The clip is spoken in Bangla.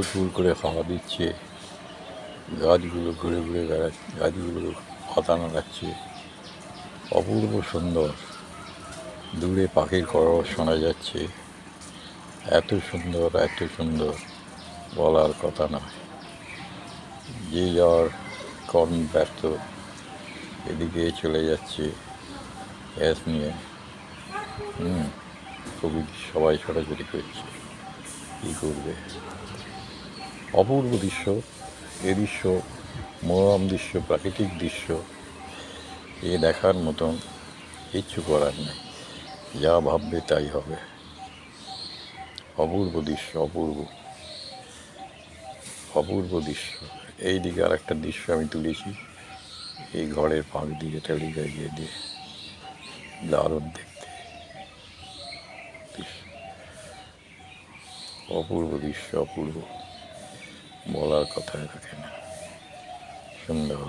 ফুল করে হাওয়া দিচ্ছে, গাছগুলো ঘুরে ঘুরে বেড়াচ্ছে, গাছগুলো পাতা নাড়াচ্ছে, অপূর্ব সুন্দর। দূরে পাখির কলরব শোনা যাচ্ছে, এত সুন্দর এত সুন্দর, বলার কথা নয়। যে যার কর্ম ব্যস্ত, এদিকে চলে যাচ্ছে গ্যাস নিয়ে। খুবই সবাই ছোটাছুটি করছে, কী করবে। অপূর্ব দৃশ্য, এ দৃশ্য মনোরম দৃশ্য, প্রাকৃতিক দৃশ্য, এ দেখার মতন কিচ্ছু করার নেই, যা ভাববে তাই হবে। অপূর্ব দৃশ্য, অপূর্ব অপূর্ব দৃশ্য। এই দিকে আর একটা দৃশ্য আমি তুলেছি, এই ঘরের ফাঁক দিয়ে টেলি গাইয়ে দিয়ে, দারুণ দেখতে দৃশ্য, অপূর্ব দৃশ্য, অপূর্ব, বলার কথায় রাখে না, সুন্দর।